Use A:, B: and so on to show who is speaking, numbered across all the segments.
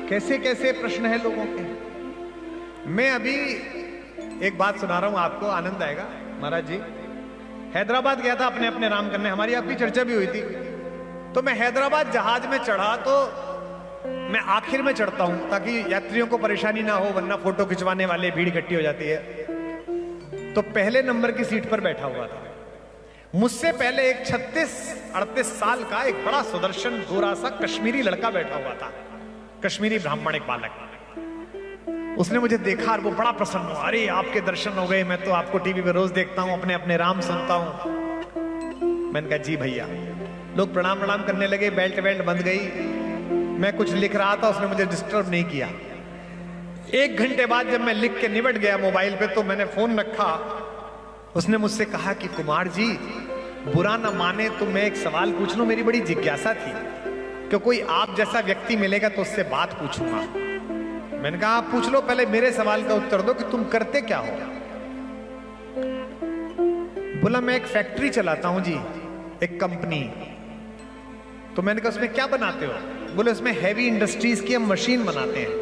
A: कैसे कैसे प्रश्न है लोगों के। मैं अभी एक बात सुना रहा हूं आपको, आनंद आएगा। महाराज जी, हैदराबाद गया था अपने अपने राम करने, हमारी आपकी चर्चा भी हुई थी। तो मैं हैदराबाद जहाज में चढ़ा, तो मैं आखिर में चढ़ता हूं ताकि यात्रियों को परेशानी ना हो, वरना फोटो खिंचवाने वाले भीड़ इकट्ठी हो जाती है। तो पहले नंबर की सीट पर बैठा हुआ था। मुझसे पहले एक 36-38 साल का एक बड़ा सुदर्शन गोरा सा कश्मीरी लड़का बैठा हुआ था, कश्मीरी ब्राह्मण, एक बालक। उसने मुझे देखा और वो बड़ा प्रसन्न हुआ। अरे आपके दर्शन हो गए, मैं तो आपको टीवी पे रोज देखता हूं, अपने अपने राम सुनता हूं। मैंने कहा जी भैया। लोग प्रणाम प्रणाम करने लगे, बेल्ट बंध गई। मैं कुछ लिख रहा था, उसने मुझे डिस्टर्ब नहीं किया। 1 घंटे बाद जब मैं लिख के निपट गया मोबाइल पे, तो मैंने फोन रखा। उसने मुझसे कहा कि कुमार जी, बुरा ना माने तो मैं एक सवाल पूछ लूं, मेरी बड़ी जिज्ञासा थी कि कोई आप जैसा व्यक्ति मिलेगा तो उससे बात पूछूंगा। मैंने कहा आप पूछ लो, पहले मेरे सवाल का उत्तर दो कि तुम करते क्या हो। बोला मैं एक फैक्ट्री चलाता हूं जी, एक कंपनी। तो मैंने कहा उसमें क्या बनाते हो? बोले उसमें हैवी इंडस्ट्रीज की हम मशीन बनाते हैं।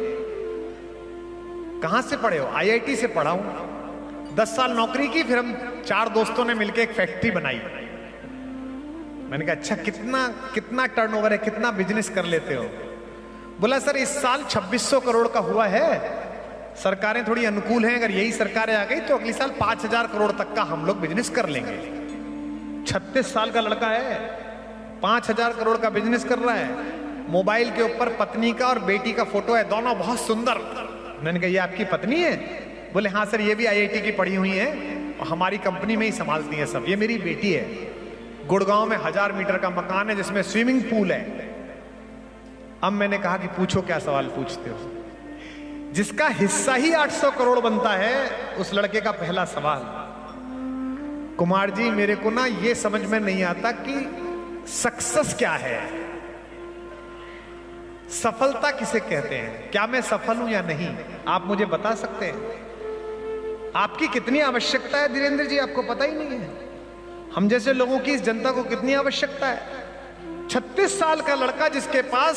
A: कहां से पढ़े हो? IIT से पढ़ा हूं। 10 साल नौकरी की, फिर हम 4 दोस्तों ने मिलकर एक फैक्ट्री बनाई। मैंने कहा अच्छा, कितना टर्नओवर है, कितना बिजनेस कर लेते हो? बोला सर इस साल 2600 करोड़ का हुआ है। सरकारें थोड़ी अनुकूल हैं, अगर यही सरकारें आ गई तो अगले साल 5000 करोड़ तक का हम लोग बिजनेस कर लेंगे। 36 साल का लड़का है, 5000 करोड़ का बिजनेस कर रहा है। मोबाइल के ऊपर पत्नी का और बेटी का फोटो है, दोनों बहुत सुंदर। मैंने कहा ये आपकी पत्नी है? बोले हाँ सर, ये भी IIT की पढ़ी हुई है और हमारी कंपनी में ही संभालती है सब। ये मेरी बेटी है। गुड़गांव में 1000 मीटर का मकान है जिसमें स्विमिंग पूल है। अब मैंने कहा कि पूछो क्या सवाल पूछते हो। जिसका हिस्सा ही 800 करोड़ बनता है, उस लड़के का पहला सवाल, कुमार जी मेरे को ना ये समझ में नहीं आता कि सक्सेस क्या है, सफलता किसे कहते हैं, क्या मैं सफल हूं या नहीं, आप मुझे बता सकते हैं? आपकी कितनी आवश्यकता है धीरेन्द्र जी, आपको पता ही नहीं है। हम जैसे लोगों की इस जनता को कितनी आवश्यकता है। 36 साल का लड़का जिसके पास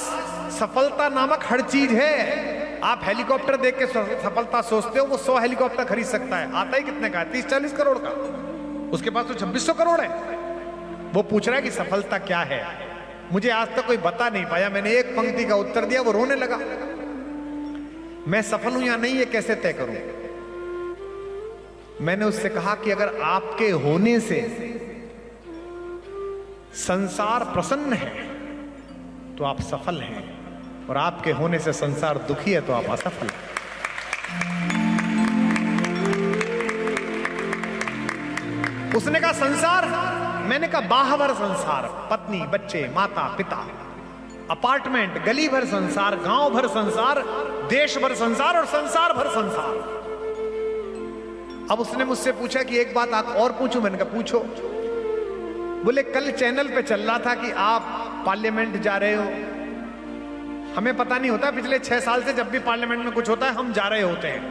A: सफलता नामक हर चीज है। आप हेलीकॉप्टर देख के सफलता सोचते हो, वो 100 हेलीकॉप्टर खरीद सकता है। आता ही कितने का है? 30-40 करोड़ का। उसके पास तो 2600 करोड़ है। वो पूछ रहा है कि सफलता क्या है। मुझे आज तक कोई बता नहीं पाया। मैंने एक पंक्ति का उत्तर दिया, वो रोने लगा। मैं सफल हूं या नहीं ये कैसे तय करूं? मैंने उससे कहा कि अगर आपके होने से संसार प्रसन्न है तो आप सफल हैं, और आपके होने से संसार दुखी है तो आप असफल हैं। उसने कहा संसार? मैंने कहा बाहर संसार, पत्नी, बच्चे, माता, पिता, अपार्टमेंट, गली भर संसार, गांव भर संसार, देश भर संसार और संसार भर संसार। अब उसने मुझसे पूछा कि एक बात आप और पूछूं? मैंने कहा पूछो। बोले कल चैनल पे चल रहा था कि आप पार्लियामेंट जा रहे हो। हमें पता नहीं होता, पिछले 6 साल से जब भी पार्लियामेंट में कुछ होता है हम जा रहे होते हैं।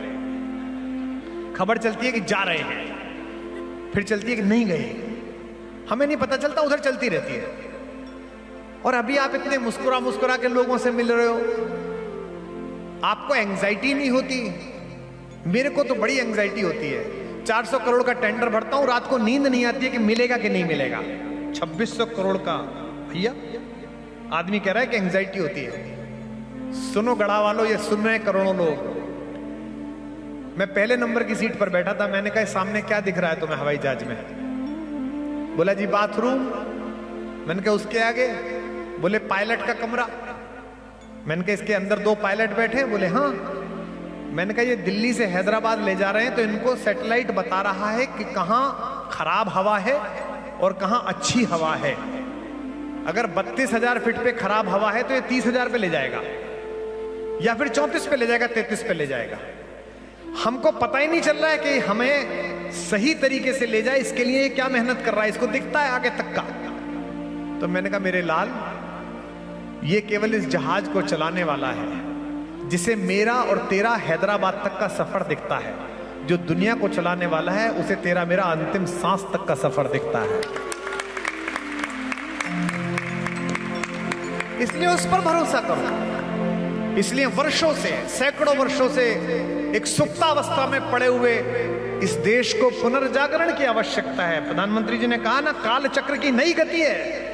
A: खबर चलती है कि जा रहे हैं, फिर चलती है कि नहीं गए। हमें नहीं पता चलता, उधर चलती रहती है। और अभी आप इतने मुस्कुरा मुस्कुरा के लोगों से मिल रहे हो, आपको एंजाइटी नहीं होती? मेरे को तो बड़ी एंजाइटी होती है। 400 करोड़ का टेंडर भरता हूं, रात को नींद नहीं आती है कि मिलेगा कि नहीं मिलेगा। 2600 करोड़ का भैया आदमी कह रहा है कि एंजाइटी होती है। सुनो गढ़ा वालों, ये सुन रहे हैं करोड़ों लोग। मैं पहले नंबर की सीट पर बैठा था। मैंने कहा सामने क्या दिख रहा है तुम्हें हवाई जहाज में? बोला जी बाथरूम। मैंने कहा उसके आगे? बोले पायलट का कमरा। मैंने कहा इसके अंदर 2 पायलट बैठे? बोले हाँ। मैंने कहा ये दिल्ली से हैदराबाद ले जा रहे हैं तो इनको सैटेलाइट बता रहा है कि कहां खराब हवा है और कहां अच्छी हवा है। अगर 32,000 फीट पे खराब हवा है तो ये 30,000 पे ले जाएगा, या फिर 34 पे ले जाएगा, 33 पे ले जाएगा। हमको पता ही नहीं चल रहा है कि हमें सही तरीके से ले जाए, इसके लिए क्या मेहनत कर रहा है, इसको दिखता है आगे तक का। तो मैंने कहा मेरे लाल, ये केवल इस जहाज को चलाने वाला है जिसे मेरा और तेरा हैदराबाद तक का सफर दिखता है। जो दुनिया को चलाने वाला है उसे तेरा मेरा अंतिम सांस तक का सफर दिखता है। इसलिए उस पर भरोसा करो। इसलिए वर्षों से, सैकड़ों वर्षों से एक सुप्तावस्था में पड़े हुए इस देश को पुनर्जागरण की आवश्यकता है। प्रधानमंत्री जी ने कहा ना, काल चक्र की नई गति है,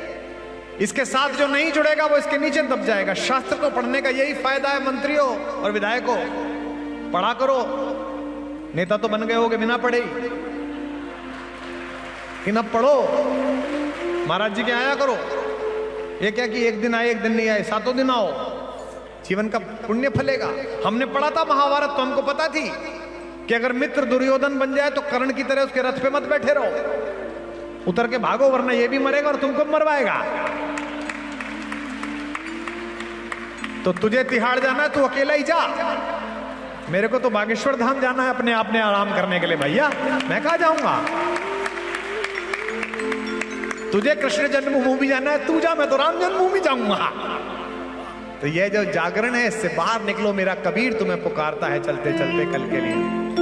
A: इसके साथ जो नहीं जुड़ेगा वो इसके नीचे दब जाएगा। शास्त्र को पढ़ने का यही फायदा है मंत्रियों और विधायकों, पढ़ा करो। नेता तो बन गए होगे बिना पढ़े ही, लेकिन अब पढ़ो। महाराज जी के आया करो। ये क्या कि एक दिन आए एक दिन नहीं आए, सातों दिन आओ, जीवन का पुण्य फलेगा। हमने पढ़ा था महाभारत, तो हमको पता थी कि अगर मित्र दुर्योधन बन जाए तो कर्ण की तरह उसके रथ पे मत बैठे रहो, उतर के भागो, वरना ये भी मरेगा और तुमको मरवाएगा। तो तुझे तिहाड़ जाना है, तू अकेला ही जा। मेरे को तो बागेश्वर धाम जाना है अपने आप में आराम करने के लिए भैया, मैं कहां जाऊंगा। तुझे कृष्ण जन्मभूमि जाना है, तू जा, मैं तो राम जन्मभूमि जाऊंगा। तो ये जो जागरण है, इससे बाहर निकलो। मेरा कबीर तुम्हें पुकारता है चलते चलते कल के लिए।